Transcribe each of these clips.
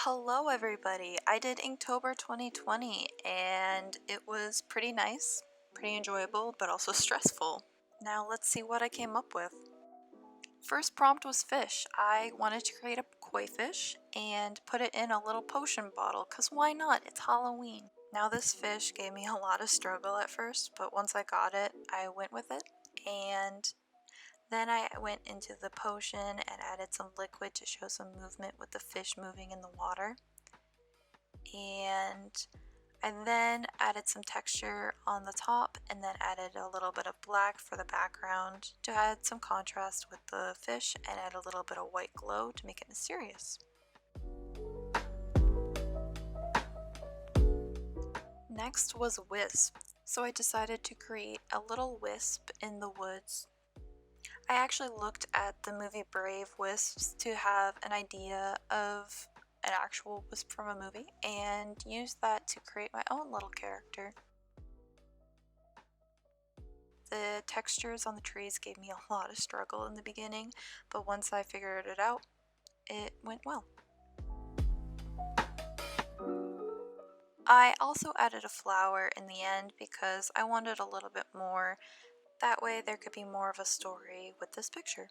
Hello everybody! I did Inktober 2020 and it was pretty nice, pretty enjoyable, but also stressful. Now let's see what I came up with. First prompt was fish. I wanted to create a koi fish and put it in a little potion bottle because why not? It's Halloween. Now this fish gave me a lot of struggle at first, but once I got it, I went with it, and then I went into the potion and added some liquid to show some movement with the fish moving in the water. And I then added some texture on the top and then added a little bit of black for the background to add some contrast with the fish and add a little bit of white glow to make it mysterious. Next was wisp. So I decided to create a little wisp in the woods. I actually looked at the movie Brave Wisps to have an idea of an actual wisp from a movie and used that to create my own little character. The textures on the trees gave me a lot of struggle in the beginning, but once I figured it out, it went well. I also added a flower in the end because I wanted a little bit more. That way there could be more of a story with this picture.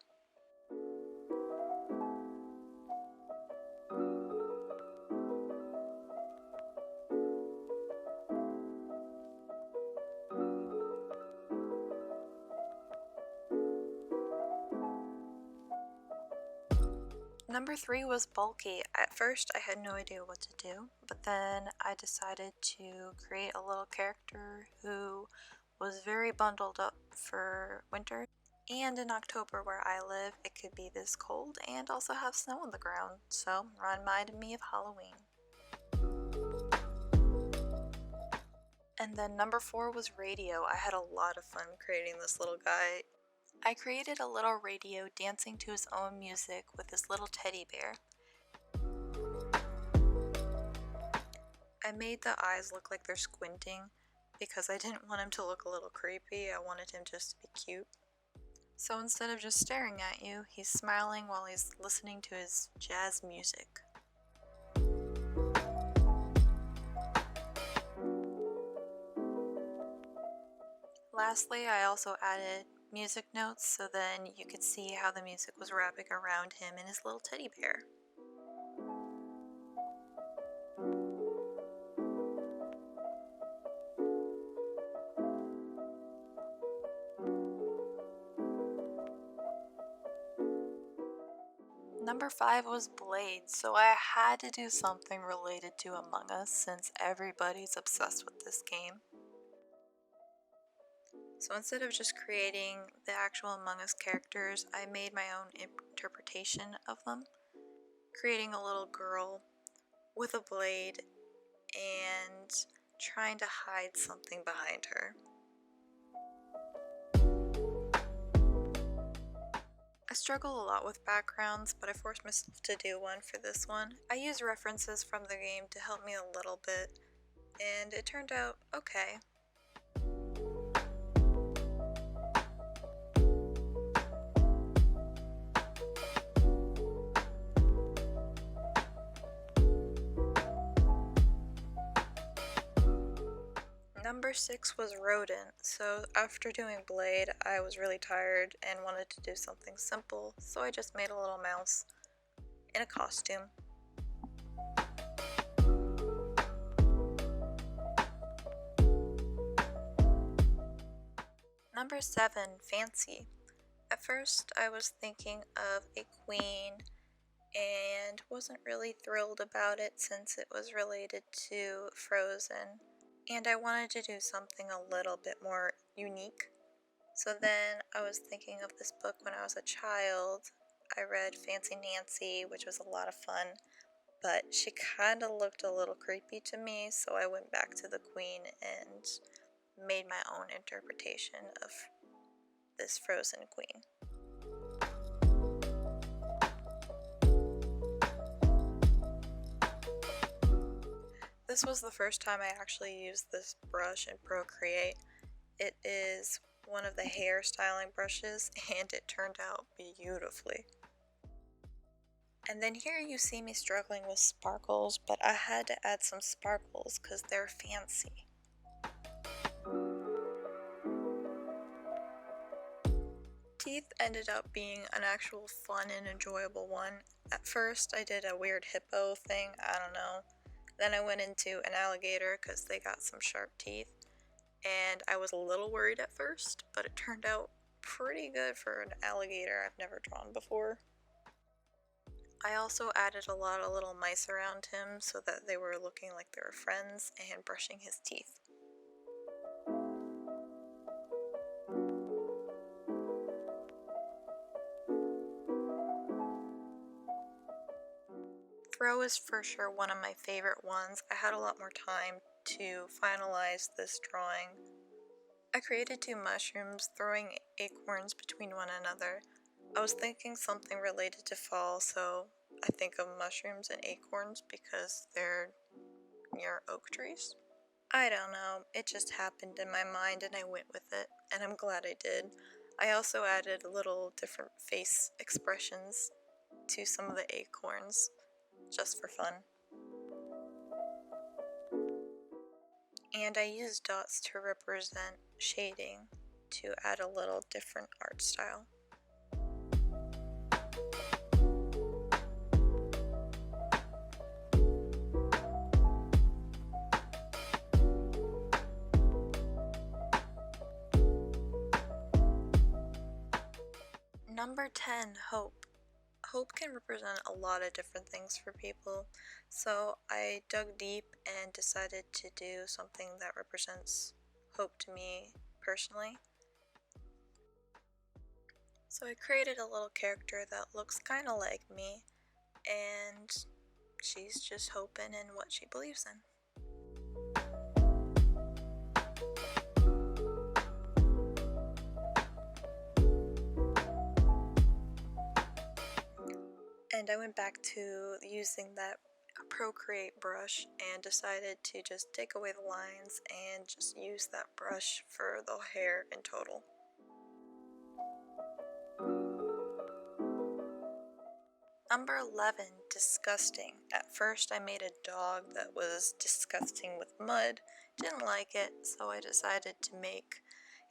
Number 3 was bulky. At first I had no idea what to do, but then I decided to create a little character who was very bundled up for winter. And in October where I live, it could be this cold and also have snow on the ground, so reminded me of Halloween. And then number 4 was radio. I had a lot of fun creating this little guy. I created a little radio dancing to his own music with this little teddy bear. I made the eyes look like they're squinting because I didn't want him to look a little creepy. I wanted him just to be cute. So instead of just staring at you, he's smiling while he's listening to his jazz music. Lastly, I also added music notes so then you could see how the music was wrapping around him and his little teddy bear. Number 5 was blades, so I had to do something related to Among Us since everybody's obsessed with this game. So instead of just creating the actual Among Us characters, I made my own interpretation of them, creating a little girl with a blade and trying to hide something behind her. I struggle a lot with backgrounds, but I forced myself to do one for this one. I used references from the game to help me a little bit, and it turned out okay. Number 6 was rodent, so after doing blade, I was really tired and wanted to do something simple, so I just made a little mouse in a costume. Number 7, fancy. At first I was thinking of a queen and wasn't really thrilled about it since it was related to Frozen. And I wanted to do something a little bit more unique. So then I was thinking of this book when I was a child. I read Fancy Nancy, which was a lot of fun, but she kind of looked a little creepy to me, so I went back to the queen and made my own interpretation of this Frozen queen. This was the first time I actually used this brush in Procreate. It is one of the hair styling brushes and it turned out beautifully. And then here you see me struggling with sparkles, but I had to add some sparkles because they're fancy. Teeth ended up being an actual fun and enjoyable one. At first I did a weird hippo thing, I don't know. Then I went into an alligator because they got some sharp teeth. And I was a little worried at first, but it turned out pretty good for an alligator I've never drawn before. I also added a lot of little mice around him so that they were looking like they were friends and brushing his teeth. Throw is for sure one of my favorite ones. I had a lot more time to finalize this drawing. I created 2 mushrooms throwing acorns between one another. I was thinking something related to fall, so I think of mushrooms and acorns because they're near oak trees. I don't know, it just happened in my mind and I went with it, and I'm glad I did. I also added little different face expressions to some of the acorns, just for fun. And I used dots to represent shading to add a little different art style. Number 10, hope. Hope can represent a lot of different things for people, so I dug deep and decided to do something that represents hope to me personally. So I created a little character that looks kind of like me, and she's just hoping in what she believes in. And I went back to using that Procreate brush and decided to just take away the lines and just use that brush for the hair in total. Number 11, disgusting. At first I made a dog that was disgusting with mud, didn't like it, so I decided to make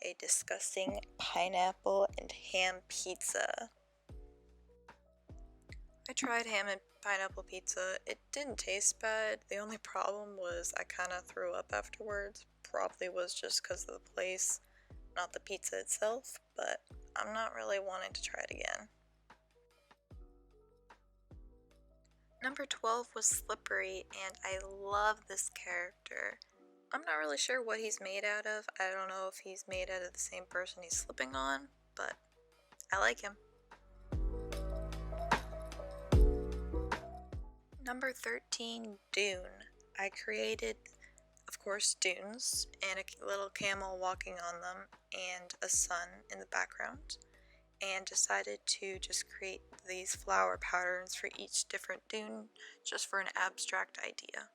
a disgusting pineapple and ham pizza. I tried ham and pineapple pizza. It didn't taste bad. The only problem was I kind of threw up afterwards. Probably was just because of the place, not the pizza itself, but I'm not really wanting to try it again. Number 12 was Slippery, and I love this character. I'm not really sure what he's made out of. I don't know if he's made out of the same person he's slipping on, but I like him. Number 13, Dune. I created, of course, dunes and a little camel walking on them and a sun in the background, and decided to just create these flower patterns for each different dune just for an abstract idea.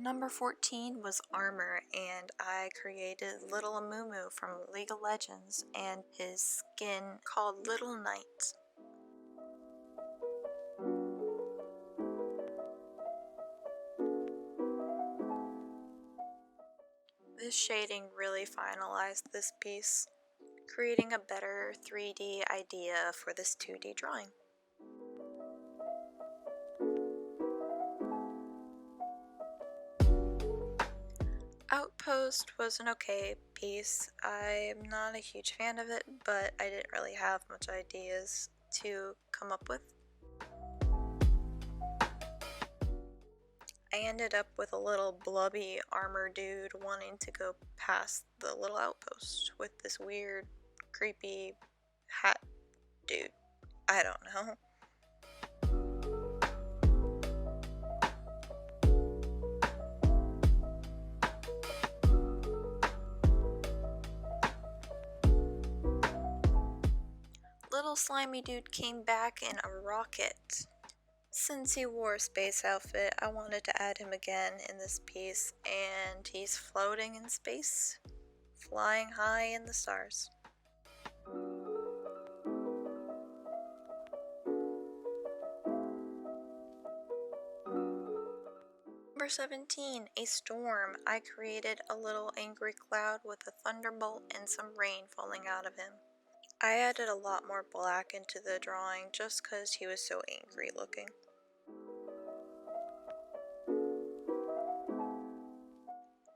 Number 14 was Armor, and I created Little Amumu from League of Legends and his skin called Little Knight. This shading really finalized this piece, creating a better 3D idea for this 2D drawing. Outpost was an okay piece. I'm not a huge fan of it, but I didn't really have much ideas to come up with. I ended up with a little blubby armor dude wanting to go past the little outpost with this weird, creepy hat dude. I don't know. Little slimy dude came back in a rocket. Since he wore a space outfit, I wanted to add him again in this piece, and he's floating in space, flying high in the stars. Number 17, a storm. I created a little angry cloud with a thunderbolt and some rain falling out of him. I added a lot more black into the drawing just because he was so angry looking.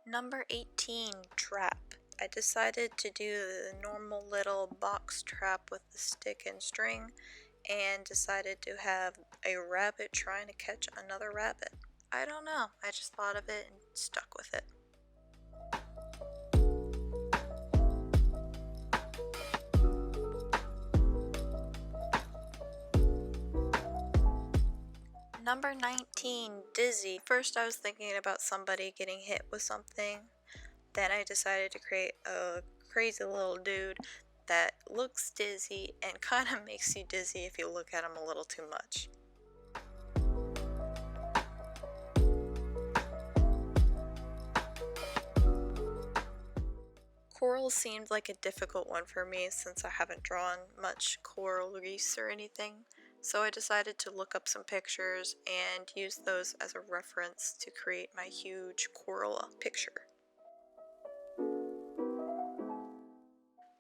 Number 18, trap. I decided to do the normal little box trap with the stick and string and decided to have a rabbit trying to catch another rabbit. I don't know, I just thought of it and stuck with it. Number 19, dizzy. First I was thinking about somebody getting hit with something. Then I decided to create a crazy little dude that looks dizzy and kind of makes you dizzy if you look at him a little too much. Coral seemed like a difficult one for me since I haven't drawn much coral reefs or anything, so I decided to look up some pictures and use those as a reference to create my huge coral picture.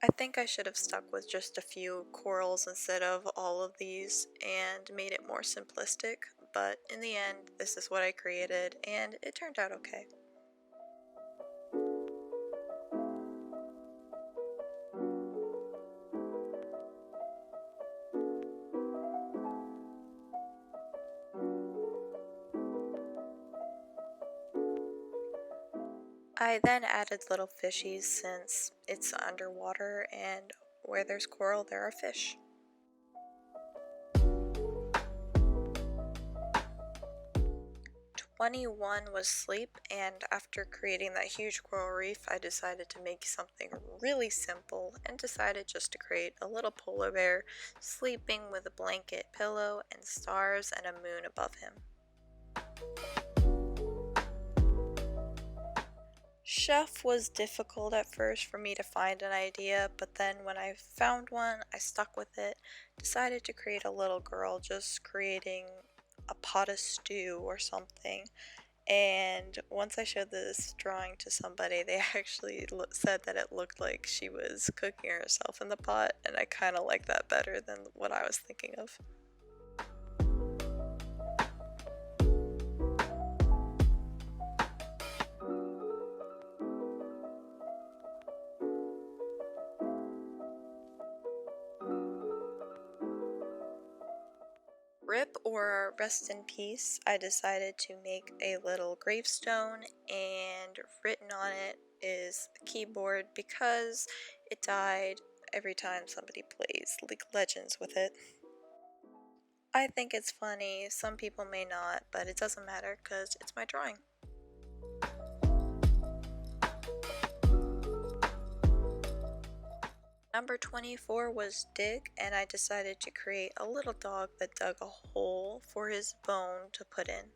I think I should have stuck with just a few corals instead of all of these and made it more simplistic, but in the end, this is what I created and it turned out okay. I then added little fishies since it's underwater and where there's coral there are fish. #21 was sleep, and after creating that huge coral reef I decided to make something really simple and decided just to create a little polar bear sleeping with a blanket, pillow, and stars and a moon above him. Chef was difficult at first for me to find an idea, but then when I found one, I stuck with it. Decided to create a little girl just creating a pot of stew or something. And once I showed this drawing to somebody, they actually said that it looked like she was cooking herself in the pot, and I kind of like that better than what I was thinking of. RIP or rest in peace, I decided to make a little gravestone, and written on it is the keyboard because it died every time somebody plays League of Legends with it. I think it's funny, some people may not, but it doesn't matter because it's my drawing. Number 24 was dig, and I decided to create a little dog that dug a hole for his bone to put in.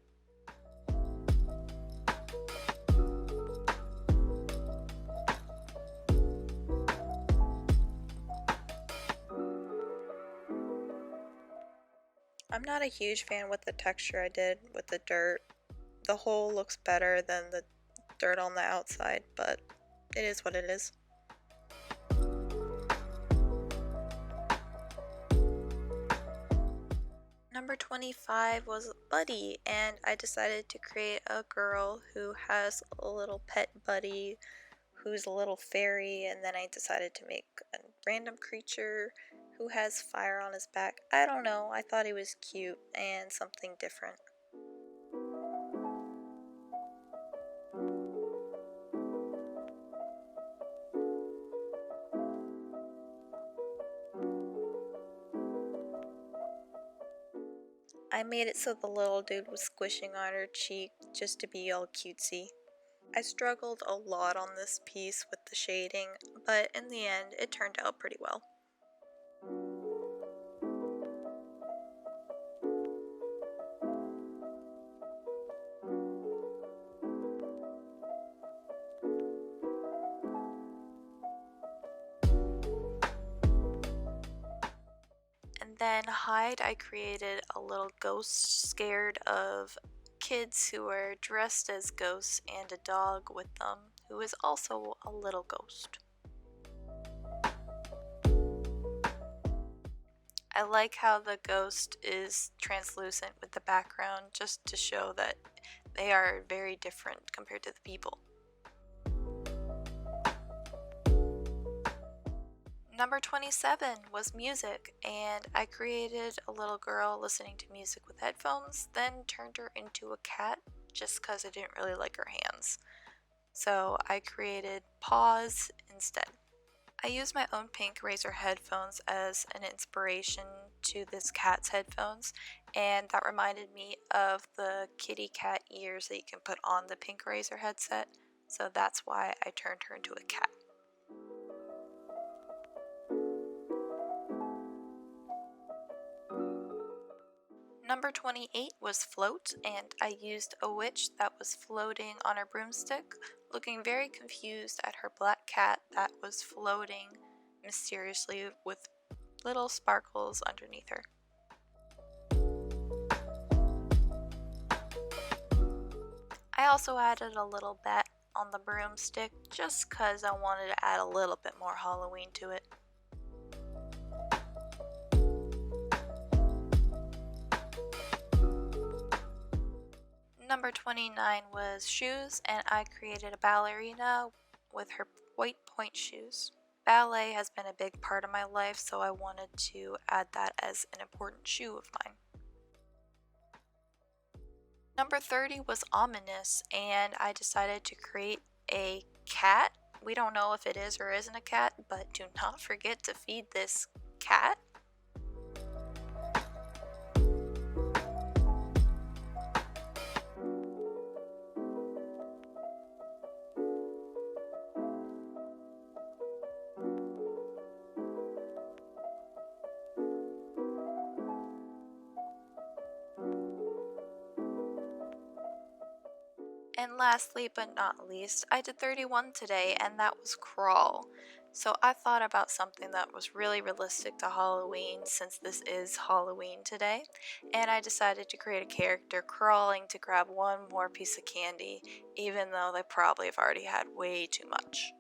I'm not a huge fan with the texture I did with the dirt. The hole looks better than the dirt on the outside, but it is what it is. Number 25 was Buddy, and I decided to create a girl who has a little pet buddy who's a little fairy, and then I decided to make a random creature who has fire on his back. I don't know, I thought he was cute and something different. I made it so the little dude was squishing on her cheek just to be all cutesy. I struggled a lot on this piece with the shading, but in the end it turned out pretty well. then hide, I created a little ghost scared of kids who were dressed as ghosts and a dog with them who is also a little ghost. I like how the ghost is translucent with the background just to show that they are very different compared to the people. Number 27 was music, and I created a little girl listening to music with headphones, then turned her into a cat just because I didn't really like her hands. So I created paws instead. I used my own pink Razer headphones as an inspiration to this cat's headphones, and that reminded me of the kitty cat ears that you can put on the pink Razer headset, so that's why I turned her into a cat. Number 28 was float, and I used a witch that was floating on her broomstick, looking very confused at her black cat that was floating mysteriously with little sparkles underneath her. I also added a little bat on the broomstick just cause I wanted to add a little bit more Halloween to it. Number 29 was shoes, and I created a ballerina with her white point shoes. Ballet has been a big part of my life, so I wanted to add that as an important shoe of mine. Number 30 was ominous, and I decided to create a cat. We don't know if it is or isn't a cat, but do not forget to feed this cat. And lastly but not least, I did 31 today, and that was crawl. So I thought about something that was really realistic to Halloween since this is Halloween today, and I decided to create a character crawling to grab one more piece of candy, even though they probably have already had way too much.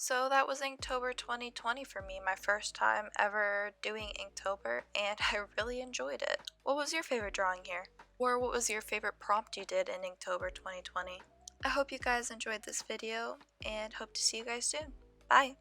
So that was Inktober 2020 for me, my first time ever doing Inktober, and I really enjoyed it. What was your favorite drawing here? Or what was your favorite prompt you did in Inktober 2020? I hope you guys enjoyed this video, and hope to see you guys soon. Bye!